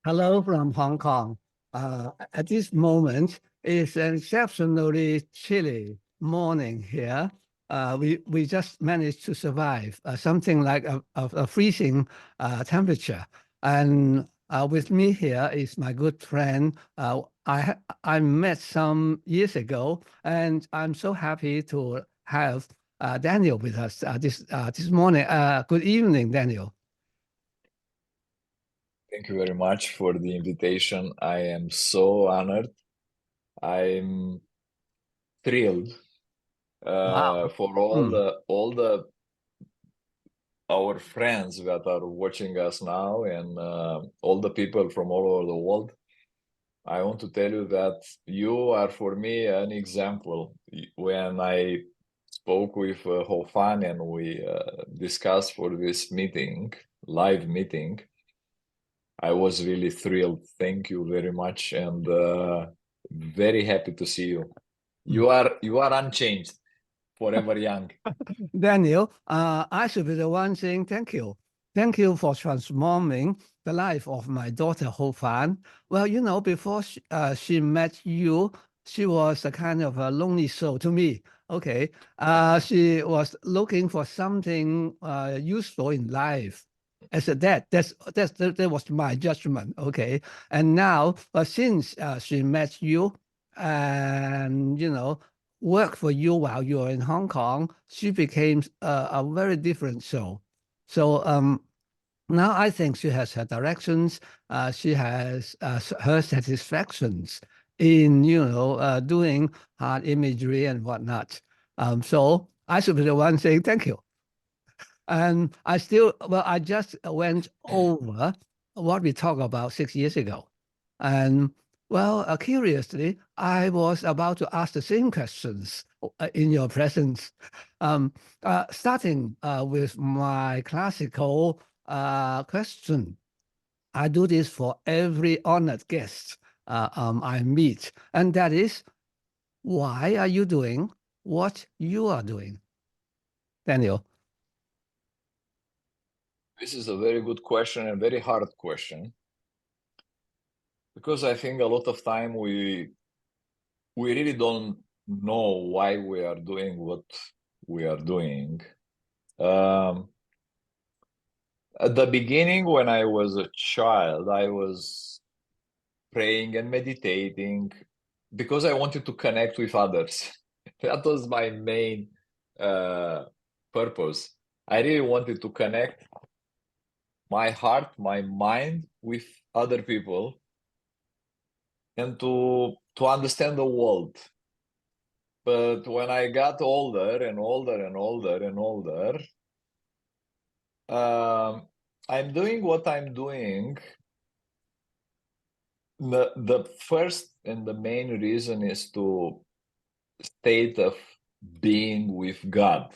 Hello from Hong Kong. At this moment, it's an exceptionally chilly morning here. We just managed to survive something like a freezing temperature. And with me here is my good friend. I met some years ago, and I'm so happy to have Daniel with us this morning. Good evening, Daniel. Thank you very much for the invitation. I am so honored. I'm thrilled Wow. for all our friends that are watching us now and all the people from all over the world. I want to tell you that you are for me an example. When I spoke with Ho Fan and we discussed for this meeting, live meeting, I was really thrilled. Thank you very much, and very happy to see you. You are unchanged, forever young. Daniel, I should be the one saying thank you. Thank you for transforming the life of my daughter, Ho Fan. Well, you know, before she met you, she was a kind of a lonely soul to me. Okay. She was looking for something useful in life. As a dad, that was my judgment. Okay. And now, since she met you, and, you know, work for you while you were in Hong Kong, she became a very different soul. So now I think she has her directions. She has her satisfactions in, doing hard imagery and whatnot. So I should be the one saying thank you. And I just went over what we talked about 6 years ago. And well, curiously, I was about to ask the same questions in your presence, starting with my classical question. I do this for every honored guest I meet, and that is, why are you doing what you are doing? Daniel. This is a very good question and very hard question, because I think a lot of time we really don't know why we are doing what we are doing. At the beginning, when I was a child, I was praying and meditating because I wanted to connect with others. That was my main purpose. I really wanted to connect my heart, my mind with other people, and to understand the world. But when I got older and older and older and older, I'm doing what I'm doing. The first and the main reason is to state of being with God,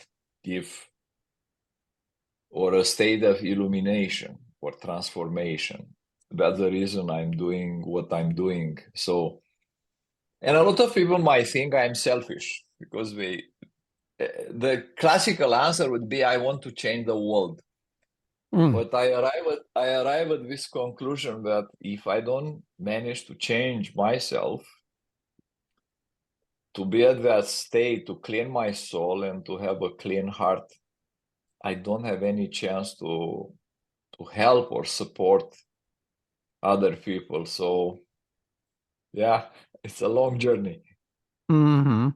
or a state of illumination or transformation. That's the reason I'm doing what I'm doing. So, and a lot of people might think I'm selfish because the classical answer would be, I want to change the world. But I arrive at this conclusion that if I don't manage to change myself, to be at that state, to clean my soul and to have a clean heart, I don't have any chance to help or support other people. So yeah, it's a long journey. Mm-hmm.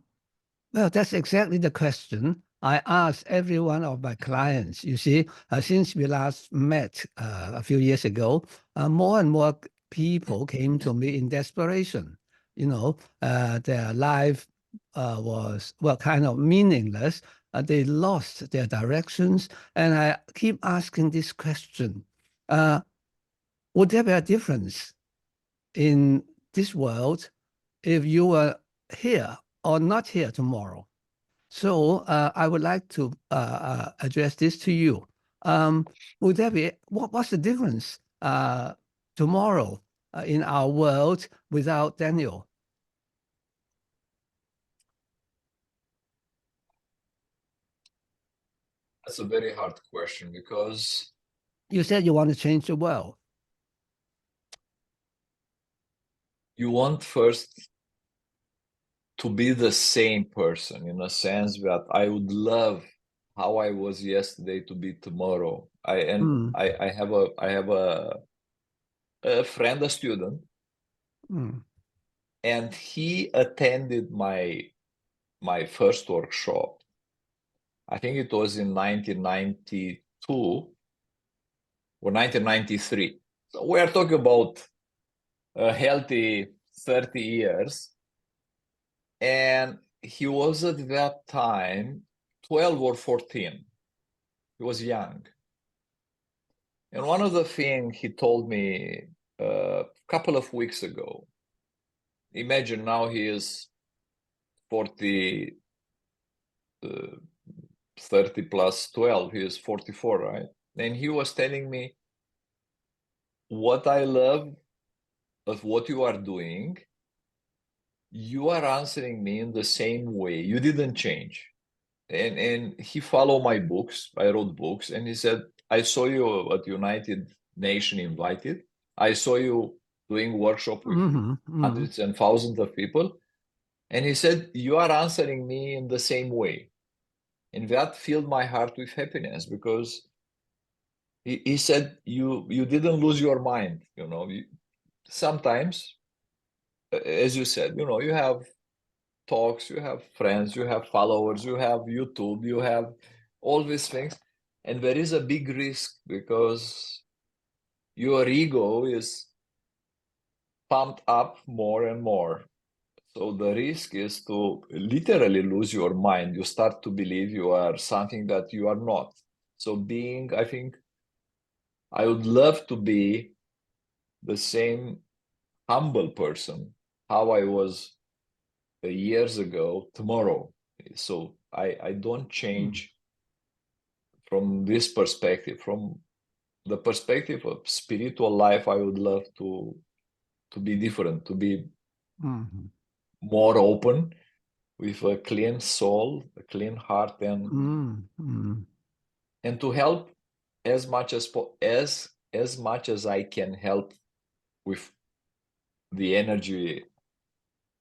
Well, that's exactly the question I ask every one of my clients. You see, since we last met a few years ago, more and more people came to me in desperation. Their life was, well, kind of meaningless. They lost their directions. And I keep asking this question, would there be a difference in this world if you were here or not here tomorrow? So I would like to address this to you. Would there be, what's the difference tomorrow in our world without Daniel? That's a very hard question because You said you want to change the world. you want first to be the same person, in a sense that I would love how I was yesterday to be tomorrow. I have a friend, a student, and he attended my first workshop. I think it was in 1992 or 1993. So we are talking about a healthy 30 years. And he was at that time 12 or 14. He was young. And one of the things he told me a couple of weeks ago, imagine now he is 40, 30 plus 12, he is 44, right? And he was telling me, what I love of what you are doing, you are answering me in the same way. You didn't change. And he followed my books. I wrote books, and he said, I saw you at United Nations Invited. I saw you doing workshop with hundreds and thousands of people. And he said, you are answering me in the same way. And that filled my heart with happiness, because he said, you didn't lose your mind. You know, sometimes, as you said, you know, you have talks, you have friends, you have followers, you have YouTube, you have all these things. And there is a big risk, because your ego is pumped up more and more. So the risk is to literally lose your mind. You start to believe you are something that you are not. So I think I would love to be the same humble person, how I was years ago, tomorrow. So I don't change from this perspective. From the perspective of spiritual life, I would love to be different, to be more open, with a clean soul, a clean heart, and to help as much as I can help with the energy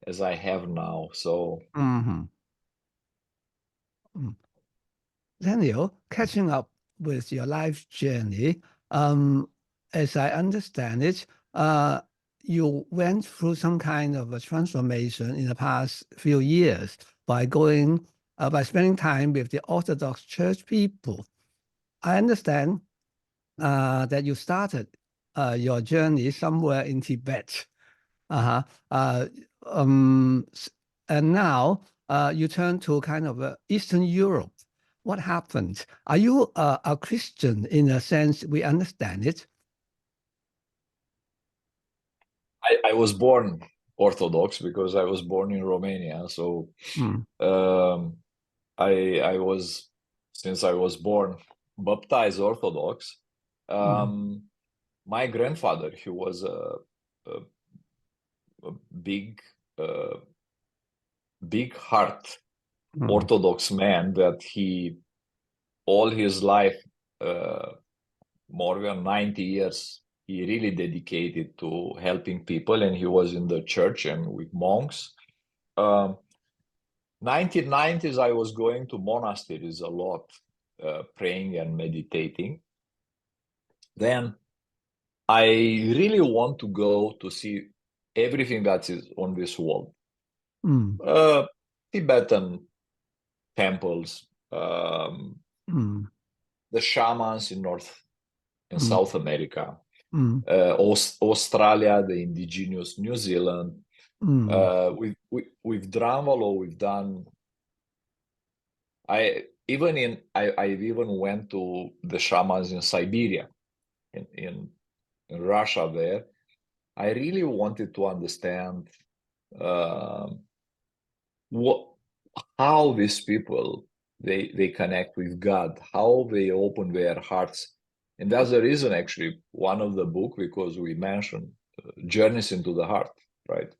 as I have now. So Daniel, catching up with your life journey, as I understand it, you went through some kind of a transformation in the past few years by spending time with the Orthodox Church people. I understand that you started your journey somewhere in Tibet. And now you turn to kind of Eastern Europe. What happened? Are you a Christian in a sense we understand it? I was born Orthodox because I was born in Romania. So I was, since I was born, baptized Orthodox. My grandfather, he was a big heart Orthodox man, that he all his life, more than 90 years, he really dedicated to helping people, and he was in the church and with monks. 1990s, I was going to monasteries a lot, praying and meditating. Then I really want to go to see everything that is on this world. Tibetan temples, the shamans in North and South America, Australia, the indigenous New Zealand. We've done. I even went to the shamans in Siberia, in Russia. There, I really wanted to understand how these people they connect with God, how they open their hearts. And that's the reason, actually, one of the book, because we mentioned journeys into the heart, right?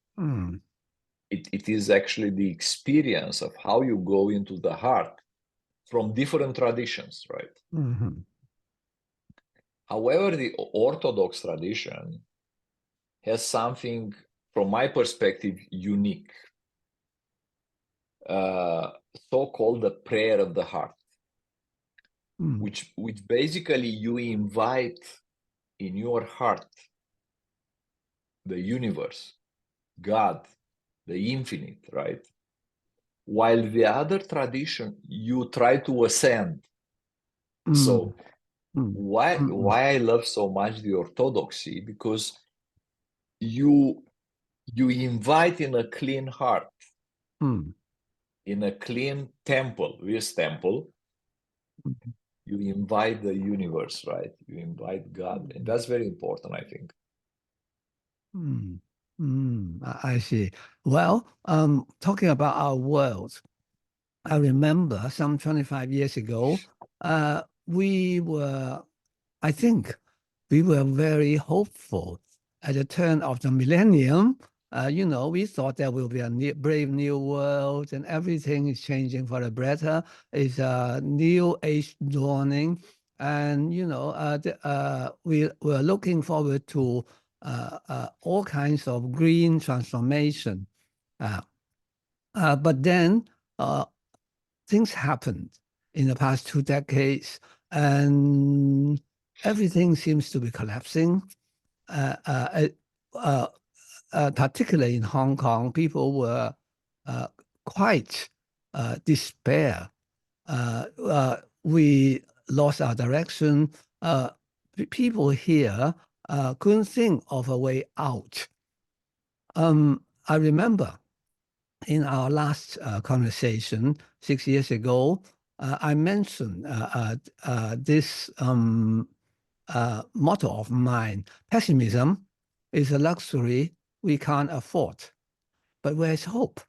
It is actually the experience of how you go into the heart from different traditions, right? However, the Orthodox tradition has something from my perspective, unique, so-called the prayer of the heart, which basically you invite in your heart the universe, God, the infinite, right? While the other tradition, you try to ascend. So why I love so much the Orthodoxy, because you invite in a clean heart, in a clean temple, this temple, you invite the universe, right? You invite God, and that's very important, I think. I see. Well, talking about our world, I remember some 25 years ago, I think we were very hopeful at the turn of the millennium. We thought there will be a brave new world and everything is changing for the better. It's a new age dawning. And, we were looking forward to all kinds of green transformation. But then things happened in the past 2 decades, and everything seems to be collapsing. Particularly in Hong Kong, people were quite despair. We lost our direction. People here couldn't think of a way out. I remember in our last conversation 6 years ago, I mentioned this motto of mine: pessimism is a luxury we can't afford. But where's hope?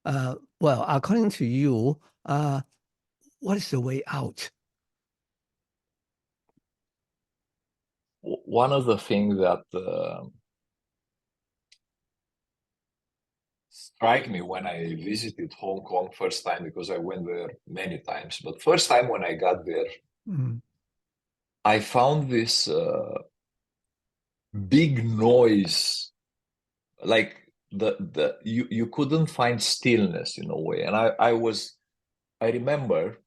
Well, according to you, what is the way out? One of the things that strike me when I visited Hong Kong first time, because I went there many times, but first time when I got there, I found this big noise, like you couldn't find stillness in a way. And I remember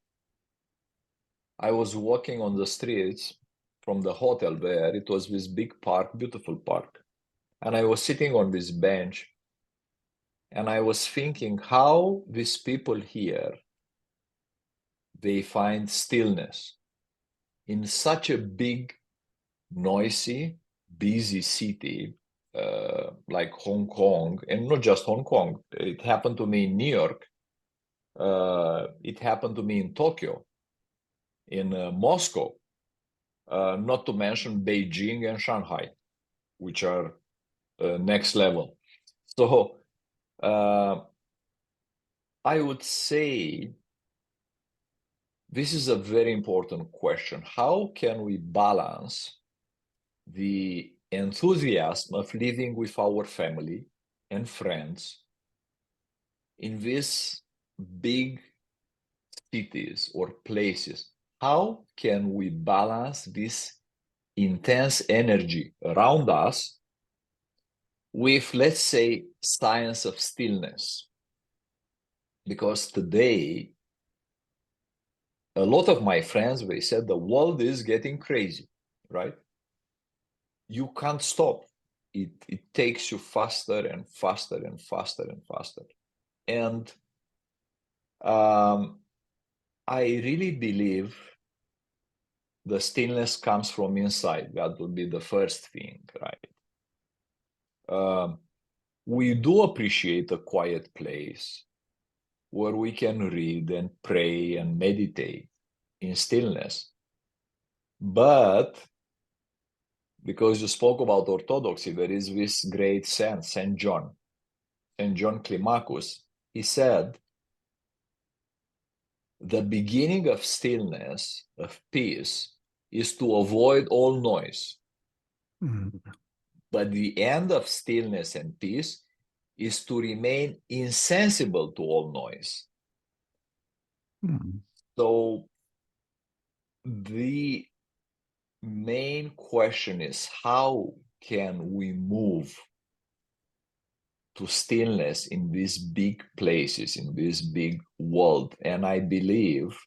I was walking on the streets from the hotel there. It was this big park, beautiful park. And I was sitting on this bench and I was thinking how these people here, they find stillness in such a big, noisy, busy city like Hong Kong, and not just Hong Kong. It happened to me in New York. It happened to me in Tokyo, in Moscow, not to mention Beijing and Shanghai, which are next level. So I would say this is a very important question. How can we balance the enthusiasm of living with our family and friends in these big cities or places? How can we balance this intense energy around us with, let's say, science of stillness? Because today, a lot of my friends, they said the world is getting crazy, right? You can't stop. It takes you faster and faster and faster and faster. And I really believe the stillness comes from inside. That would be the first thing, right? We do appreciate a quiet place where we can read and pray and meditate in stillness. But because you spoke about Orthodoxy, there is this great saint, Saint John Climacus. He said, the beginning of stillness, of peace, is to avoid all noise. But the end of stillness and peace is to remain insensible to all noise. So the main question is, how can we move to stillness in these big places, in this big world? And I believe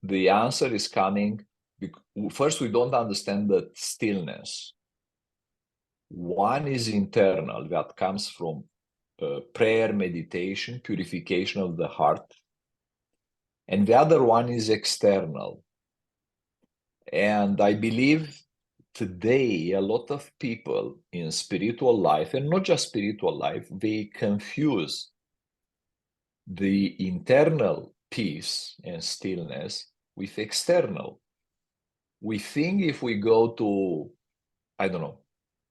the answer is coming. First, we don't understand the stillness. One is internal, that comes from prayer, meditation, purification of the heart. And the other one is external. And I believe today a lot of people in spiritual life, and not just spiritual life, they confuse the internal peace and stillness with external. We think if we go to, I don't know,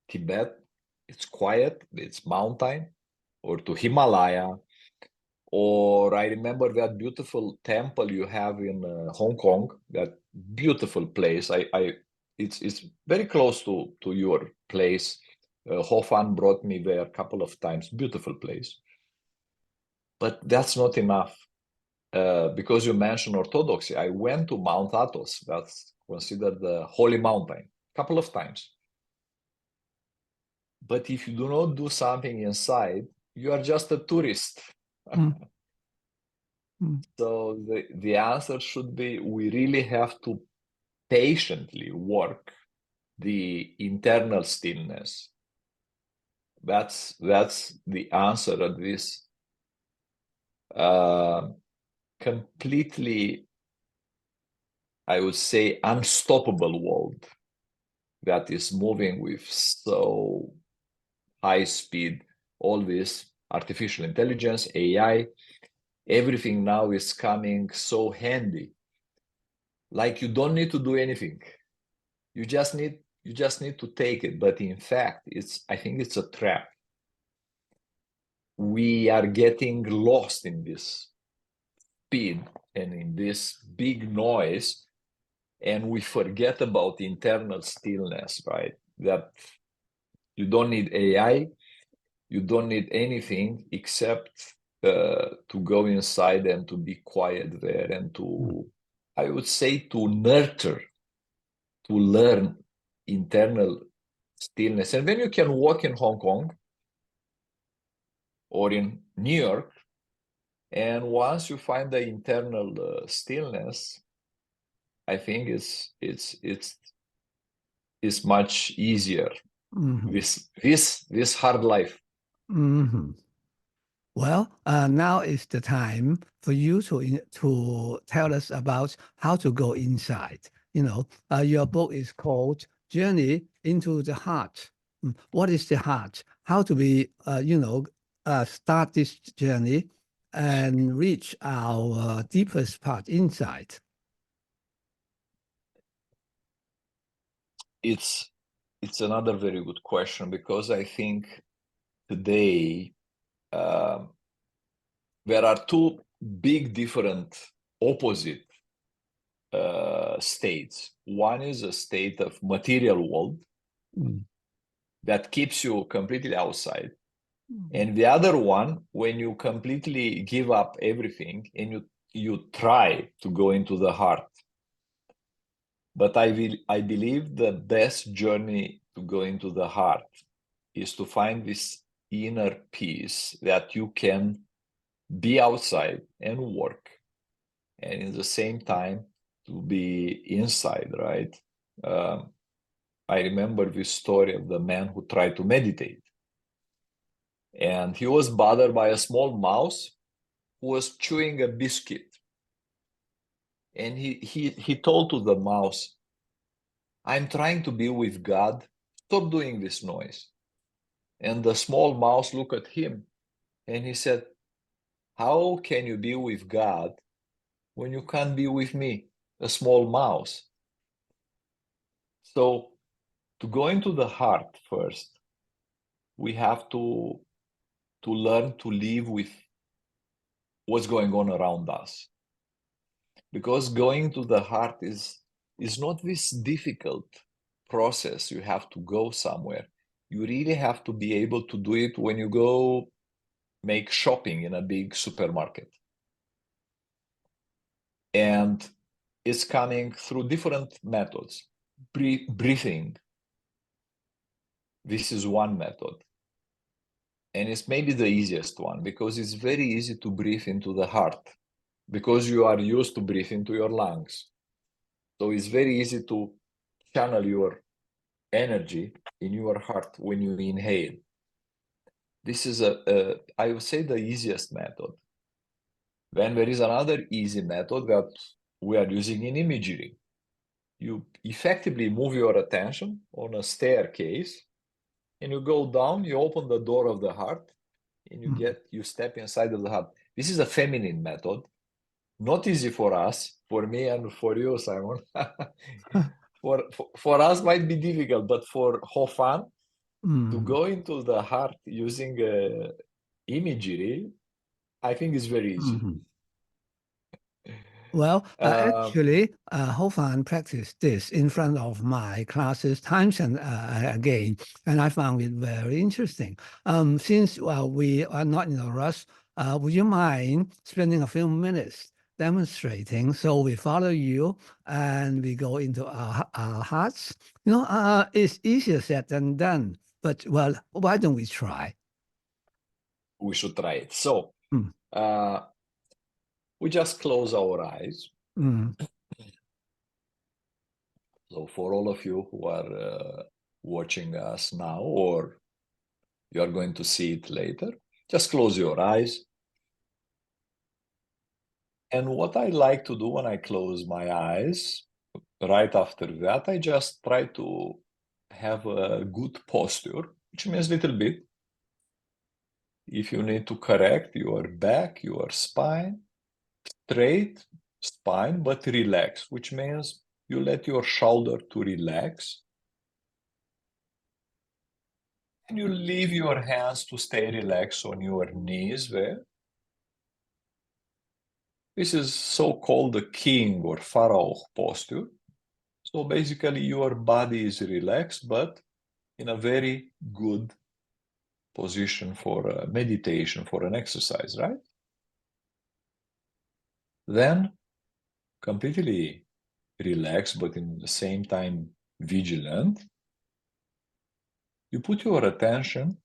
Tibet, it's quiet, it's mountain, or to Himalaya, or I remember that beautiful temple you have in Hong Kong, that beautiful place. It's very close to your place. Ho Fan brought me there a couple of times. Beautiful place. But that's not enough. Because you mentioned Orthodoxy, I went to Mount Athos. That's considered the holy mountain a couple of times. But if you do not do something inside, you are just a tourist. So the answer should be, we really have to patiently work the internal stillness. That's the answer at this completely, I would say, unstoppable world that is moving with so high speed. All this artificial intelligence, AI, everything now is coming so handy. Like you don't need to do anything. You just need to take it. But in fact, I think it's a trap. We are getting lost in this speed and in this big noise, and we forget about internal stillness, right? That you don't need AI, you don't need anything except to go inside and to be quiet there, and to, I would say, to nurture, to learn internal stillness. And then you can walk in Hong Kong or in New York, and once you find the internal stillness, I think it's much easier. This hard life. Well, now is the time for you to tell us about how to go inside. Your book is called Journey into the Heart. What is the heart? How to be, start this journey and reach our deepest part inside? It's another very good question, because I think today there are two big different opposite states. One is a state of material world that keeps you completely outside. And the other one, when you completely give up everything and you try to go into the heart. But I believe the best journey to go into the heart is to find this inner peace that you can be outside and work, and at the same time to be inside, right? I remember this story of the man who tried to meditate, and he was bothered by a small mouse who was chewing a biscuit. And he told to the mouse, "I'm trying to be with God. Stop doing this noise." And the small mouse looked at him and he said, "How can you be with God when you can't be with me, a small mouse?" So to go into the heart first, we have to learn to live with what's going on around us. Because going to the heart is not this difficult process. You have to go somewhere. You really have to be able to do it when you go make shopping in a big supermarket. And it's coming through different methods. Breathing. This is one method. And it's maybe the easiest one because it's very easy to breathe into the heart because you are used to breathe into your lungs. So it's very easy to channel your energy in your heart when you inhale. This is I would say, the easiest method. Then there is another easy method that we are using in imagery. You effectively move your attention on a staircase and you go down, you open the door of the heart and you step inside of the heart. This is a feminine method, not easy for us, for me and for you, Simon. for us might be difficult, but for Hofan, to go into the heart using imagery, I think is very easy. Well, actually, Hofan practiced this in front of my classes times and again, and I found it very interesting. Since we are not in a rush, would you mind spending a few minutes demonstrating? So we follow you and we go into our hearts. It's easier said than done, but well, why don't we try? We should try it. So, we just close our eyes. So for all of you who are watching us now, or you are going to see it later, just close your eyes. And what I like to do when I close my eyes, right after that, I just try to have a good posture, which means a little bit. If you need to correct your back, your spine, straight spine, but relax, which means you let your shoulder to relax. And you leave your hands to stay relaxed on your knees there. This is so-called the king or pharaoh posture. So basically your body is relaxed, but in a very good position for meditation, for an exercise, right? Then completely relaxed, but in the same time vigilant, you put your attention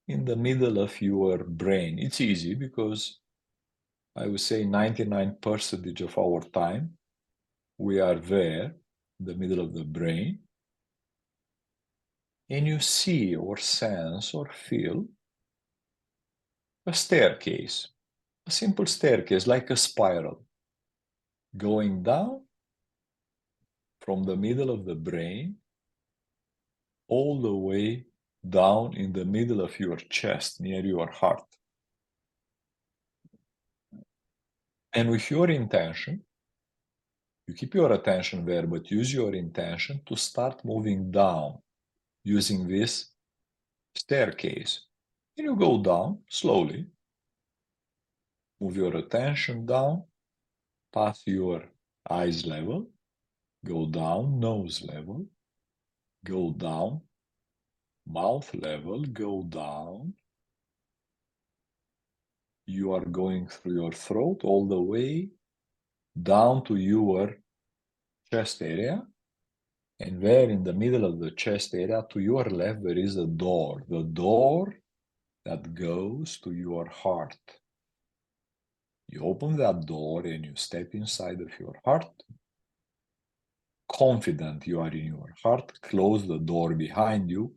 in the middle of your brain. It's easy because I would say 99% of our time, we are there, in the middle of the brain, and you see or sense or feel a staircase, a simple staircase, like a spiral, going down from the middle of the brain all the way down in the middle of your chest, near your heart. And with your intention, you keep your attention there, but use your intention to start moving down using this staircase. And you go down slowly. Move your attention down, past your eyes level, go down nose level, go down mouth level, go down. You are going through your throat all the way down to your chest area. And there in the middle of the chest area, to your left, there is a door. The door that goes to your heart. You open that door and you step inside of your heart. Confident you are in your heart, close the door behind you.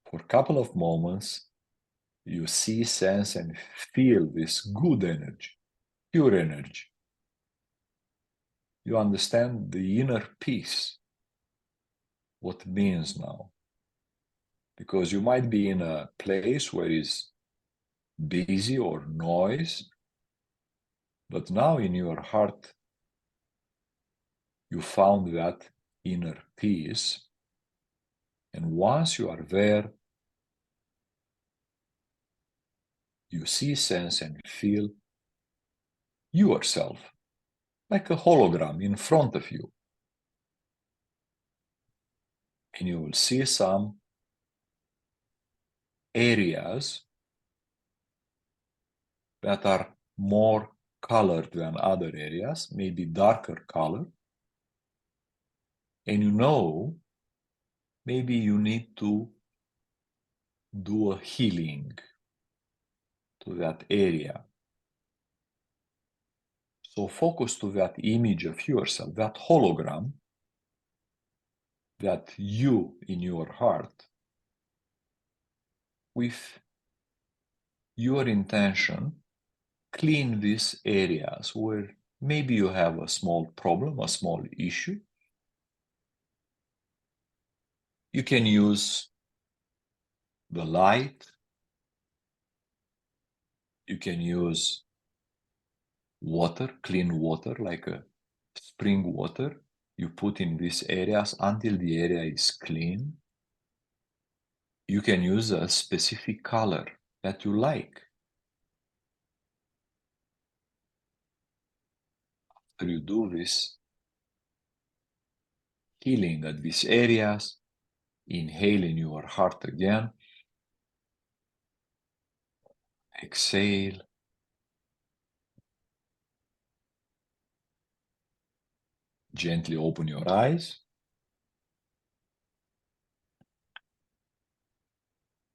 For a couple of moments, you see, sense, and feel this good energy, pure energy. You understand the inner peace, what it means now. Because you might be in a place where it's busy or noise, but now in your heart, you found that inner peace. And once you are there, you see, sense, and feel yourself, like a hologram in front of you. And you will see some areas that are more colored than other areas, maybe darker color. And maybe you need to do a healing to that area. So focus to that image of yourself, that hologram, that you in your heart, with your intention, clean these areas where maybe you have a small problem, a small issue. You can use the light. You can use water, clean water, like a spring water. You put in these areas until the area is clean. You can use a specific color that you like. After you do this healing at these areas, inhale in your heart again. Exhale. Gently open your eyes.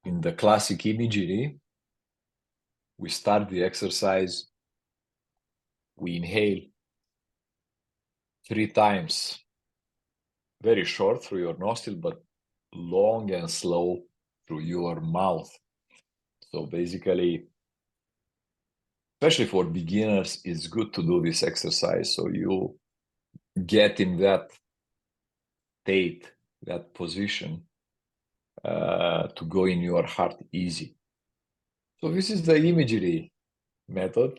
In the classic imagery, we start the exercise. We inhale 3 times, very short through your nostril, but long and slow through your mouth. So basically, especially for beginners, it's good to do this exercise so you get in that state, that position, to go in your heart easy. So this is the imagery method.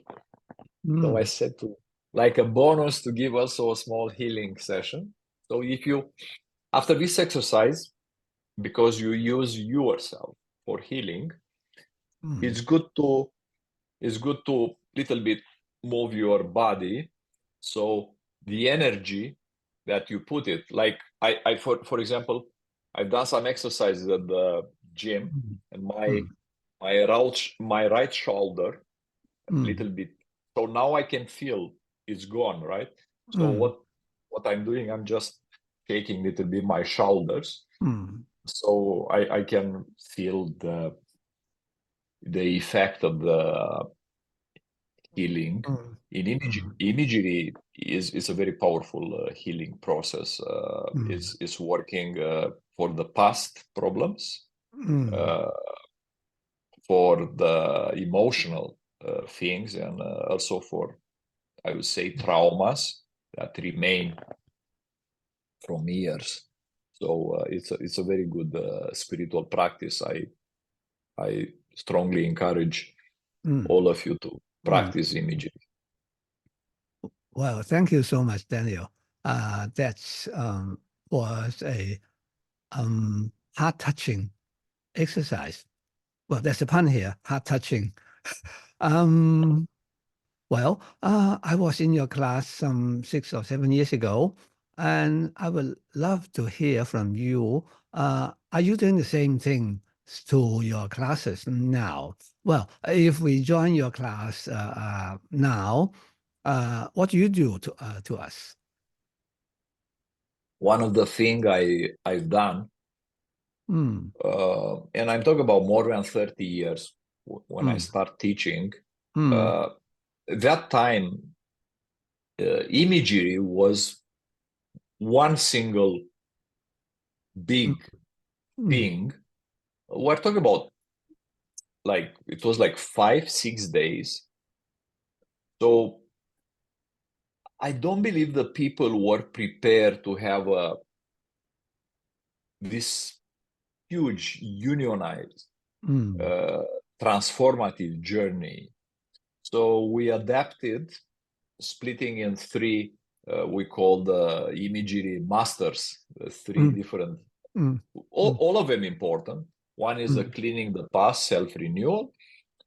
So I said to like a bonus to give also a small healing session. So if you, after this exercise, because you use yourself for healing, it's good to little bit move your body. So the energy that you put it, like I for example, I've done some exercises at the gym, and my right shoulder a little bit. So now I can feel it's gone, right? So what I'm doing, I'm just shaking a little bit my shoulders, so I can feel the effect of the healing. In imagery is a very powerful healing process. It's working for the past problems, for the emotional things, and also for, I would say, traumas that remain from years. So it's a very good spiritual practice. I strongly encourage all of you to practice imagery. Well, thank you so much, Daniel. That was a heart-touching exercise. Well, there's a pun here, heart-touching. Well, I was in your class some 6 or 7 years ago, and I would love to hear from you. Are you doing the same thing to your classes now? Well, if we join your class now, what do you do to us? One of the things I've done, and I'm talking about more than 30 years when I start teaching, that time, imagery was one single big thing. We're talking about, like, it was like 5-6 days. So I don't believe the people were prepared to have this huge unionized transformative journey. So we adapted, splitting in 3, we call the imagery masters, 3 different, all of them important. One is cleaning the past, self-renewal.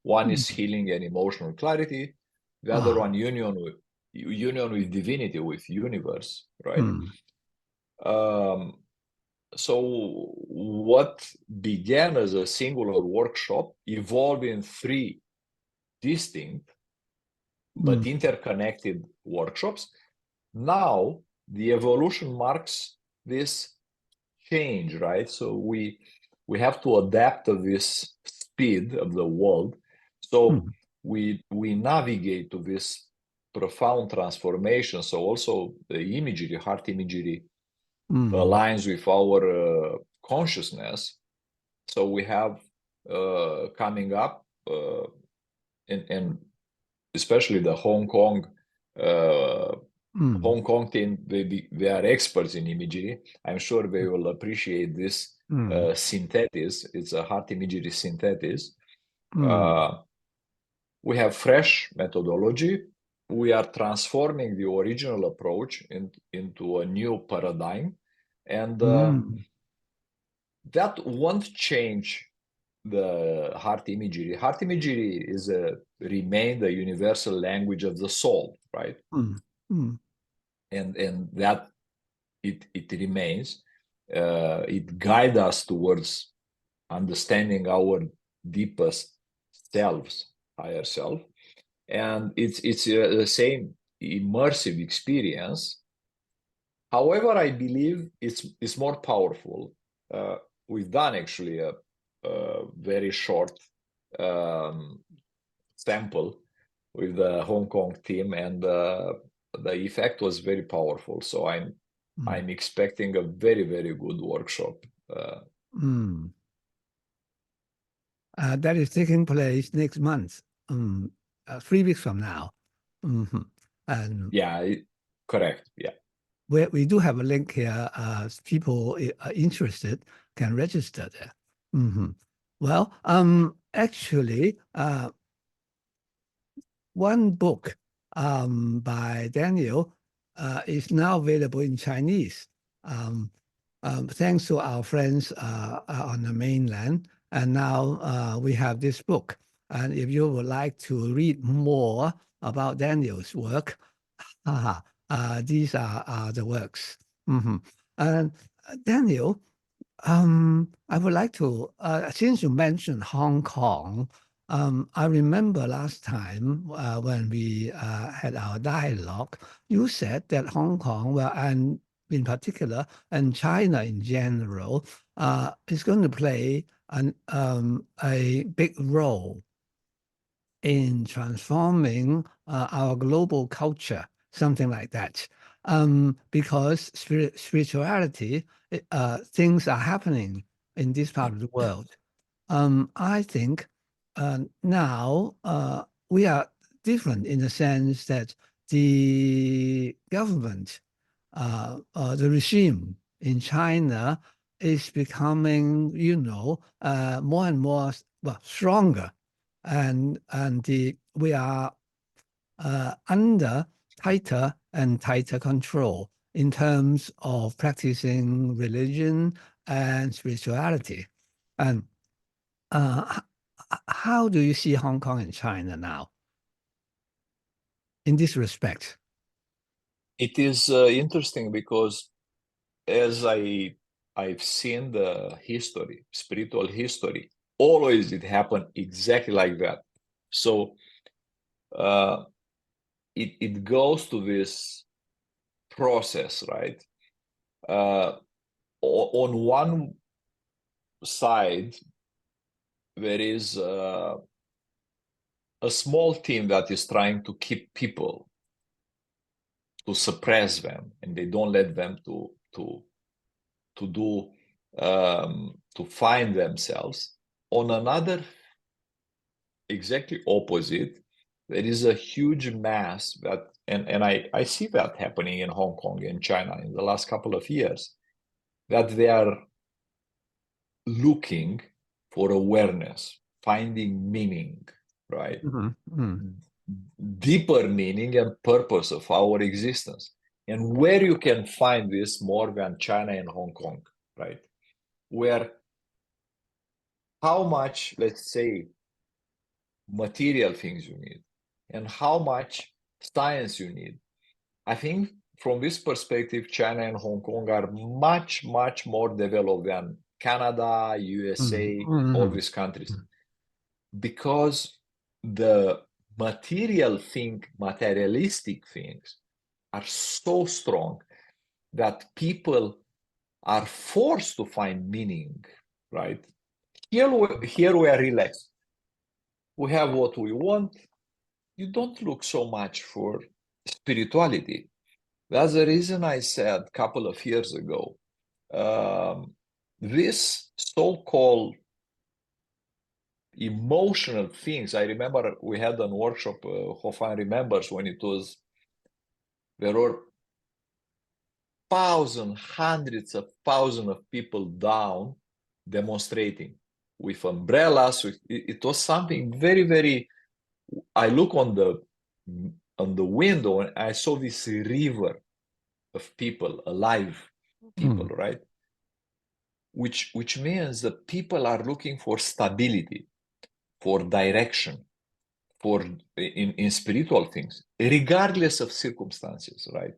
One is healing and emotional clarity. The other one, union with divinity, with universe, right? So what began as a singular workshop evolved in 3 distinct but interconnected workshops. Now the evolution marks this change, right? So we we have to adapt to this speed of the world. So we navigate to this profound transformation. So also the imagery, heart imagery, aligns with our consciousness. So we have coming up, and especially the Hong Kong team, they are experts in imagery. I'm sure they will appreciate this synthesis. It's a heart imagery synthesis. We have fresh methodology. We are transforming the original approach into a new paradigm. And that won't change the heart imagery. Heart imagery is remain the universal language of the soul, right? And that it remains. It guides us towards understanding our deepest selves, higher self, and it's the same immersive experience. However, I believe it's more powerful. We've done actually a very short sample with the Hong Kong team, and the effect was very powerful. So I'm expecting a very, very good workshop. That is taking place next month, 3 weeks from now. And yeah, correct. Yeah. We do have a link here. People are interested can register there. Well, actually, one book by Daniel is now available in Chinese. Thanks to our friends on the mainland. And now we have this book. And if you would like to read more about Daniel's work, these are the works. And Daniel, I would like to, since you mentioned Hong Kong, I remember last time when we had our dialogue, you said that Hong Kong, well, and in particular, and China in general, is going to play a big role in transforming our global culture, something like that. Because spirituality, things are happening in this part of the world. I think now we are different in the sense that the government, the regime in China is becoming, more and more stronger, and we are under tighter and tighter control in terms of practicing religion and spirituality. And how do you see Hong Kong and China now in this respect? It is interesting because as I've seen the history, spiritual history, always it happened exactly like that. So it goes to this process, right? On one side, there is a small team that is trying to keep people, to suppress them, and they don't let them to find themselves. On another, exactly opposite, there is a huge mass that, and I see that happening in Hong Kong and China in the last couple of years, that they are looking for awareness, finding meaning, right? Deeper meaning and purpose of our existence. And where you can find this more than China and Hong Kong, right? Where how much, let's say, material things you need and how much science you need. I think from this perspective, China and Hong Kong are much, much more developed than Canada, USA, all these countries. Because the materialistic things are so strong that people are forced to find meaning, right? here we are relaxed. We have what we want. You don't look so much for spirituality. That's the reason I said a couple of years ago, this so-called emotional things. I remember we had a workshop, Hofan remembers when there were hundreds of thousands of people down demonstrating with umbrellas. It was something very, very, I look on the window and I saw this river of people, alive people, right? Which means that people are looking for stability, for direction, for in spiritual things, regardless of circumstances, right?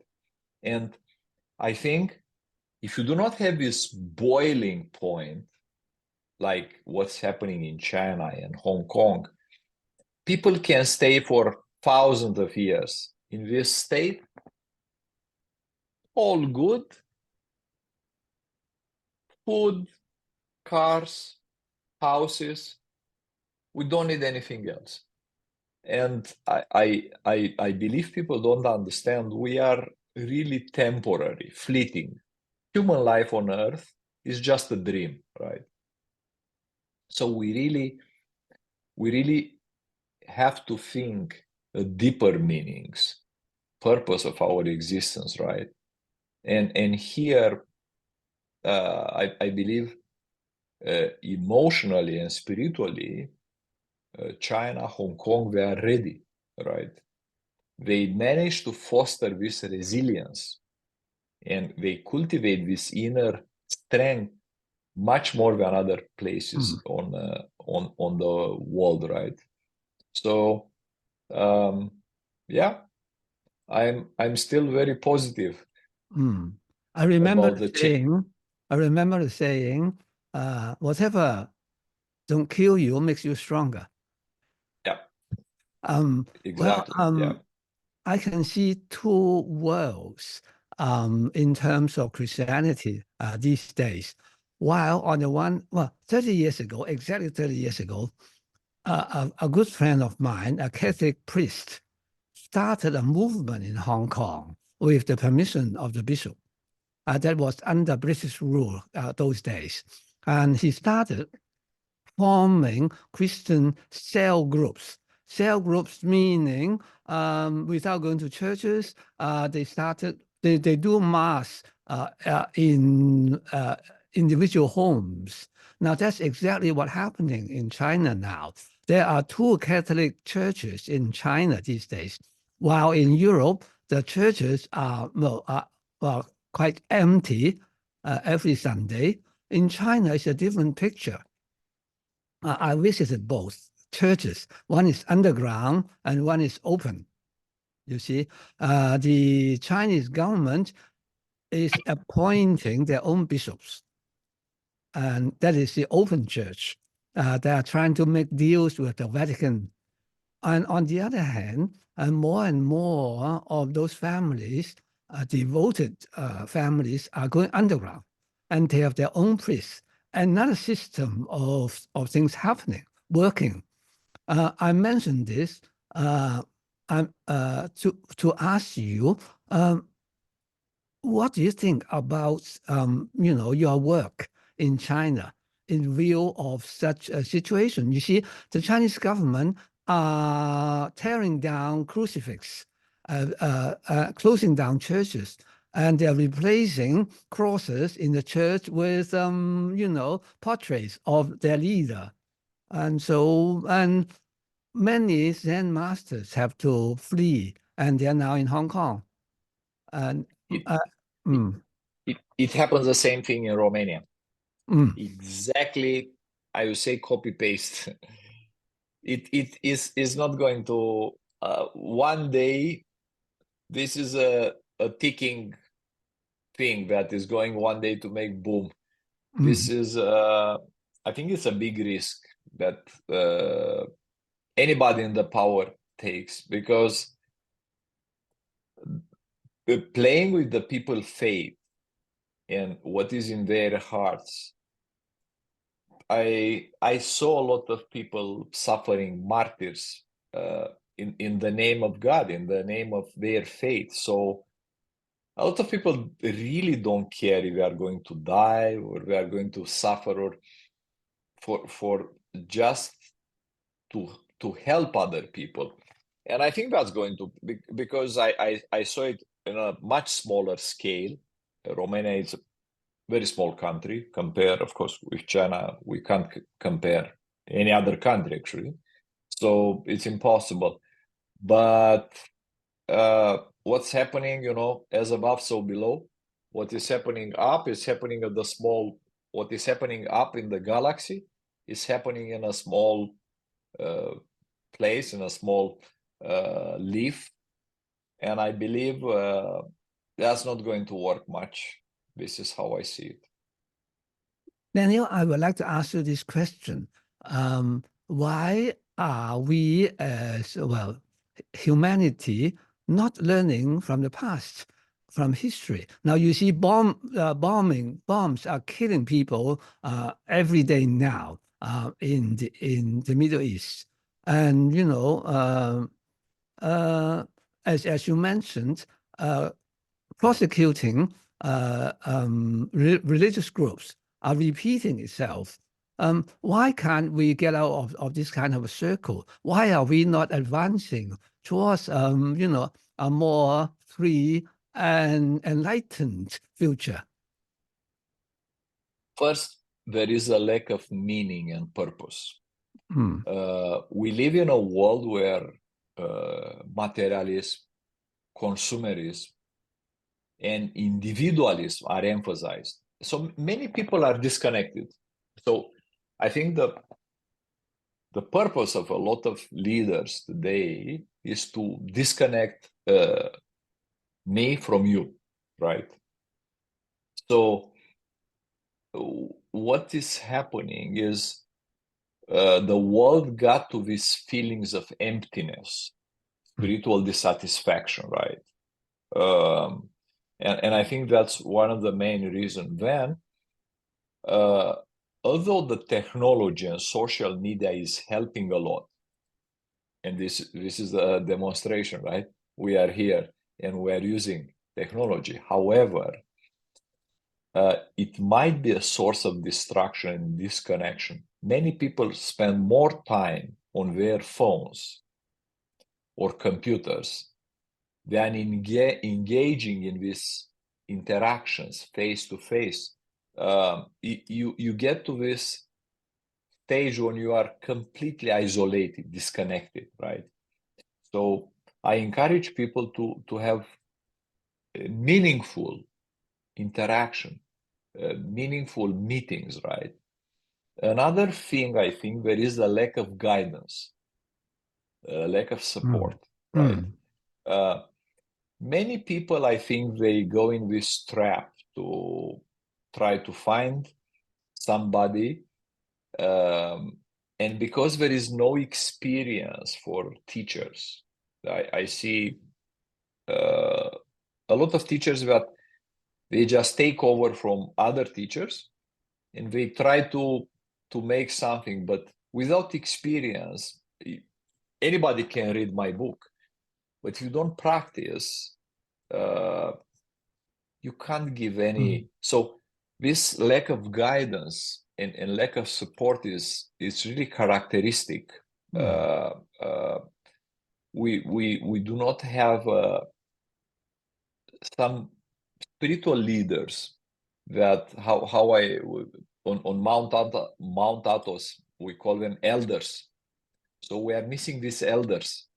And I think if you do not have this boiling point, like what's happening in China and Hong Kong, people can stay for thousands of years in this state, all good, food, cars, houses. We don't need anything else. And I believe people don't understand. We are really temporary, fleeting. Human life on Earth is just a dream, right? So we really have to think deeper meanings, purpose of our existence, right? And here, I believe emotionally and spiritually, China, Hong Kong, they are ready, right? They manage to foster this resilience and they cultivate this inner strength much more than other places on the world, right? So, yeah, I'm still very positive. I remember About the I remember saying, whatever don't kill you makes you stronger. Yeah, exactly. Well, yeah. I can see two worlds in terms of Christianity these days. While on the one, 30 years ago, exactly 30 years ago, a good friend of mine, a Catholic priest, started a movement in Hong Kong with the permission of the bishop. That was under British rule those days. And he started forming Christian cell groups. Cell groups meaning without going to churches, they do mass in individual homes. Now that's exactly what's happening in China now. There are 2 Catholic churches in China these days, while in Europe the churches are quite empty every Sunday. In China, it's a different picture. I visited both churches. One is underground and one is open. You see, the Chinese government is appointing their own bishops. And that is the open church. They are trying to make deals with the Vatican. And on the other hand, more and more of those families, devoted families, are going underground. And they have their own priests. Another system of things happening, working. I mentioned this to ask you, what do you think about your work in China in view of such a situation? You see, the Chinese government are tearing down crucifix, closing down churches, and they're replacing crosses in the church with portraits of their leader. And many Zen masters have to flee, and they're now in Hong Kong. And It happens the same thing in Romania. Exactly, I would say copy paste. It is not going to one day. This is a ticking thing that is going one day to make boom. This is I think it's a big risk that anybody in the power takes, because playing with the people's faith and what is in their hearts, I saw a lot of people suffering martyrs in the name of God, in the name of their faith. So a lot of people really don't care if we are going to die or we are going to suffer, or for just to help other people. And I think that's going to be, because I saw it in a much smaller scale. Romania is a very small country compared, of course, with China. We can't compare any other country, actually. So it's impossible. But what's happening, as above, so below. What is happening up is happening at the small. What is happening up in the galaxy is happening in a small place, in a small leaf. And I believe that's not going to work much. This is how I see it. Daniel, I would like to ask you this question. Why are we as, well, humanity not learning from the past, from history? Now you see bombs are killing people every day now in the Middle East. And, as you mentioned, prosecuting religious groups are repeating itself. Why can't we get out of this kind of a circle? Why are we not advancing towards, a more free and enlightened future? First, there is a lack of meaning and purpose. We live in a world where materialism, consumerism, and individualism are emphasized. So many people are disconnected. So I think the purpose of a lot of leaders today is to disconnect me from you, right? So what is happening is the world got to these feelings of emptiness, spiritual dissatisfaction, right? And I think that's one of the main reasons. Then, although the technology and social media is helping a lot, and this is a demonstration, right? We are here and we are using technology. However, it might be a source of distraction and disconnection. Many people spend more time on their phones or computers than engaging in these interactions face to face. You get to this stage when you are completely isolated, disconnected, right? So I encourage people to have meaningful interaction, meaningful meetings, right? Another thing, I think there is a lack of guidance, a lack of support, right? Many people, I think, they go in this trap to try to find somebody, and because there is no experience for teachers, I see a lot of teachers that they just take over from other teachers and they try to make something, but without experience. Anybody can read my book, but if you don't practice, you can't give any. So this lack of guidance and lack of support is really characteristic. We do not have some spiritual leaders that on Mount Athos, we call them elders. So we are missing these elders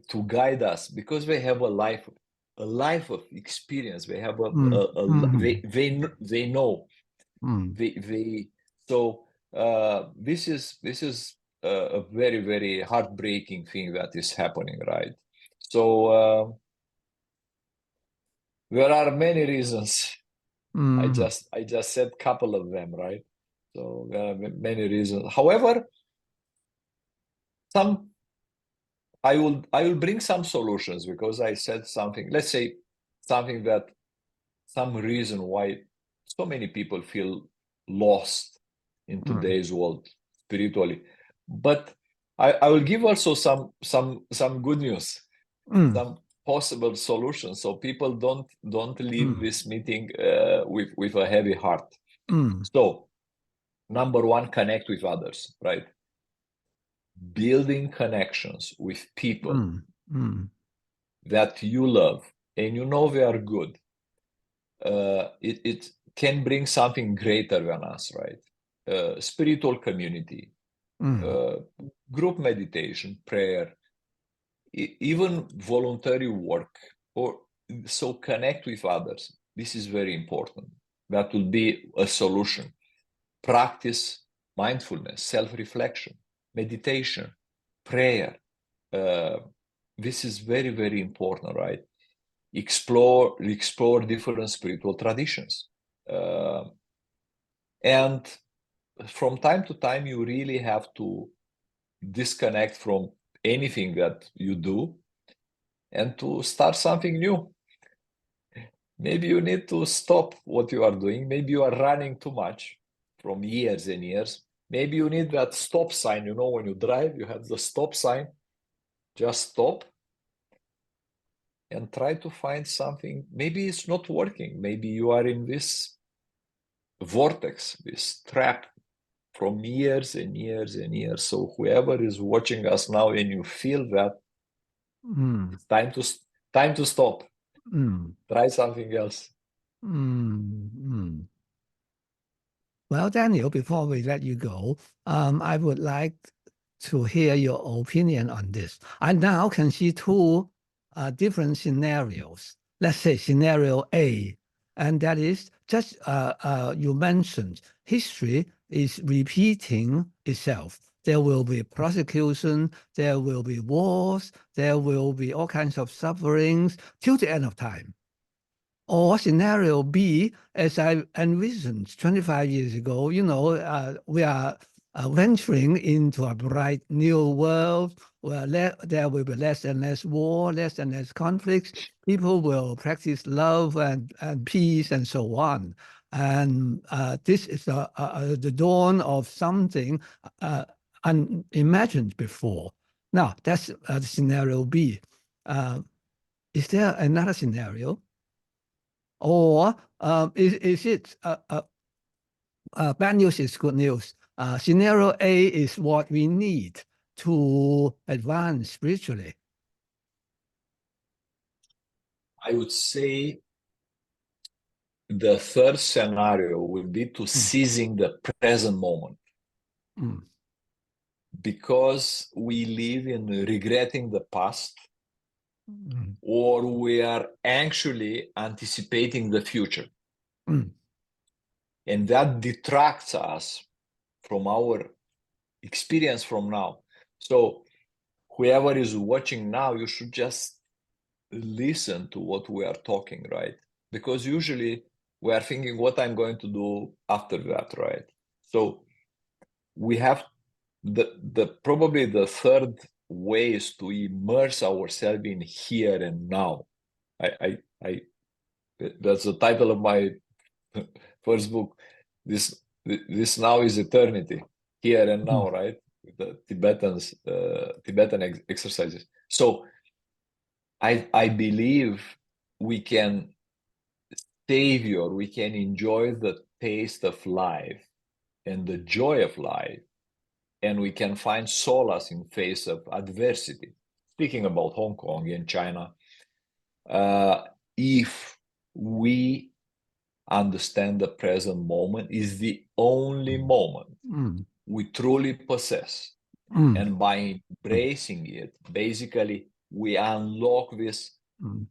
to guide us because they have a life of experience. They have they know. So this is a very, very heartbreaking thing that is happening, right? So there are many reasons. I just said a couple of them, right? So there are many reasons. However, I will bring some solutions because I said something. Let's say something that some reason why so many people feel lost in today's world spiritually. But I will give also some good news, some possible solutions, so people don't leave this meeting with a heavy heart. So, number one, connect with others, right? Building connections with people that you love and you know they are good. It can bring something greater than us, right? Spiritual community, group meditation, prayer, even voluntary work, or so connect with others. This is very important. That will be a solution. Practice mindfulness, self-reflection, meditation, prayer. This is very, very important, right? Explore different spiritual traditions. And from time to time, you really have to disconnect from anything that you do and to start something new. Maybe you need to stop what you are doing. Maybe you are running too much from years and years. Maybe you need that stop sign. You know, when you drive, you have the stop sign. Just stop and try to find something. Maybe it's not working. Maybe you are in this vortex, this trap from years and years and years. So whoever is watching us now and you feel that, it's time to stop. Try something else. Well, Daniel, before we let you go, I would like to hear your opinion on this. I now can see two different scenarios. Let's say scenario A, and that is just you mentioned history is repeating itself. There will be prosecution, there will be wars, there will be all kinds of sufferings till the end of time. Or scenario B, as I envisioned 25 years ago, you know, we are venturing into a bright new world where there will be less and less war, less and less conflicts. People will practice love and peace and so on. And this is the dawn of something unimagined before. Now, that's scenario B. Is there another scenario? Or is it bad news is good news? Scenario A is what we need to advance spiritually. I would say the third scenario would be to seizing the present moment. Because we live in regretting the past, or we are actually anticipating the future. And that detracts us from our experience from now. So whoever is watching now, you should just listen to what we are talking, right? Because usually we are thinking what I'm going to do after that, right? So we have probably the third way is to immerse ourselves in here and now. That's the title of my first book. This now is eternity, here and now, right? The Tibetan exercises. So I believe we can savor, we can enjoy the taste of life and the joy of life, and we can find solace in face of adversity. Speaking about Hong Kong and China, if we understand the present moment is the only moment we truly possess. And by embracing it, basically, we unlock this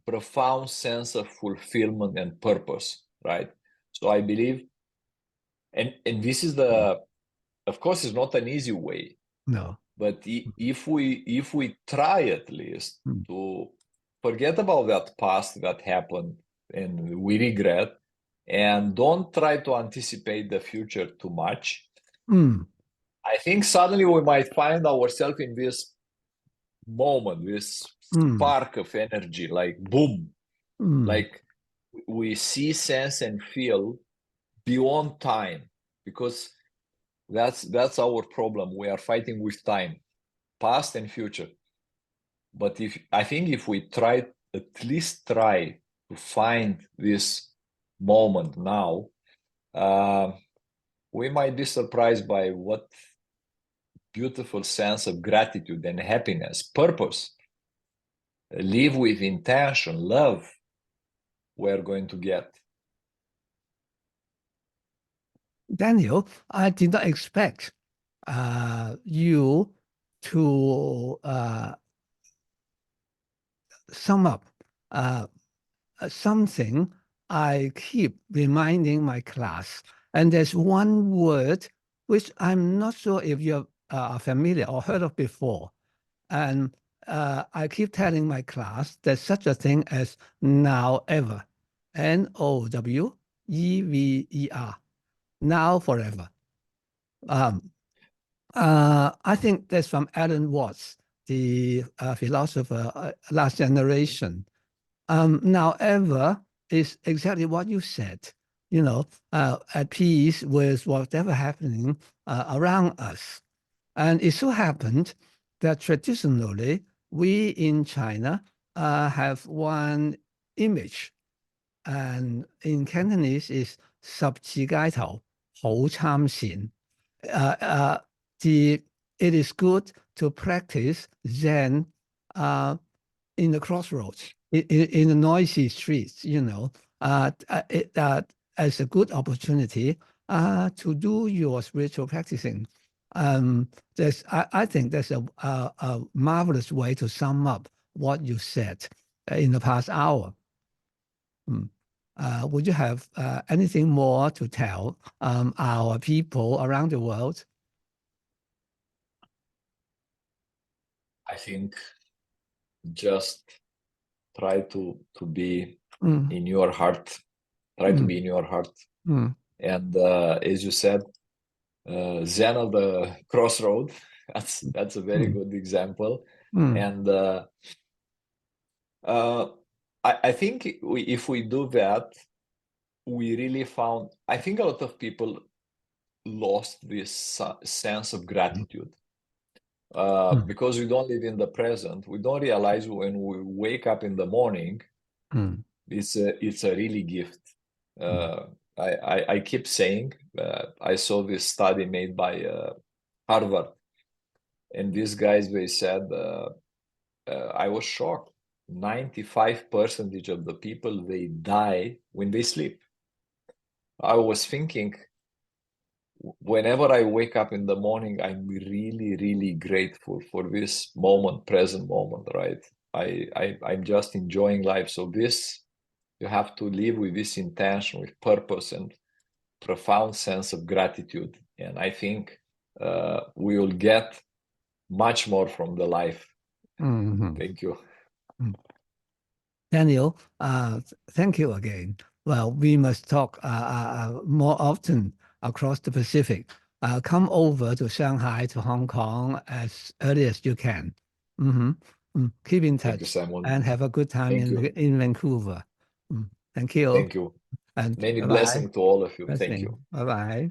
profound sense of fulfillment and purpose, right? So I believe, and this is of course, it's not an easy way. No. But if we try at least to forget about that past that happened and we regret, and don't try to anticipate the future too much, I think suddenly we might find ourselves in this moment, this spark of energy, like boom, like we see, sense, and feel beyond time. Because That's our problem. We are fighting with time, past and future. But I think if we at least try to find this moment now, we might be surprised by what beautiful sense of gratitude and happiness, purpose, live with intention, love, we're going to get. Daniel, I did not expect you to sum up something I keep reminding my class. And there's one word which I'm not sure if you're familiar or heard of before. And I keep telling my class there's such a thing as now ever. N-O-W-E-V-E-R. Now forever. I think that's from Alan Watts, the philosopher last generation. Now ever is exactly what you said, you know, at peace with whatever happening around us. And it so happened that traditionally, we in China have one image, and in Cantonese is 十字街頭好參善. It is good to practice Zen in the crossroads, in the noisy streets, you know, as a good opportunity to do your spiritual practicing. I think that's a marvelous way to sum up what you said in the past hour. Would you have anything more to tell our people around the world? I think just try to be in your heart. Try to be in your heart. And as you said, Zen of the crossroad, that's a very good example. And I think if we do that, we really found, I think a lot of people lost this sense of gratitude. Because we don't live in the present, we don't realize when we wake up in the morning, it's a really gift. I keep saying, I saw this study made by Harvard, and these guys, they said, I was shocked. 95% of the people, they die when they sleep. I was thinking, whenever I wake up in the morning, I'm really, really grateful for this moment, present moment, right? I'm just enjoying life. So this, you have to live with this intention, with purpose and profound sense of gratitude. And I think we will get much more from the life. Thank you. Daniel, thank you again. Well, we must talk more often across the Pacific. Come over to Shanghai, to Hong Kong as early as you can. Keep in touch. Thank you, Simon. And have a good time in Vancouver. Thank you. Thank you. And many blessings to all of you. Thank you. Bye-bye.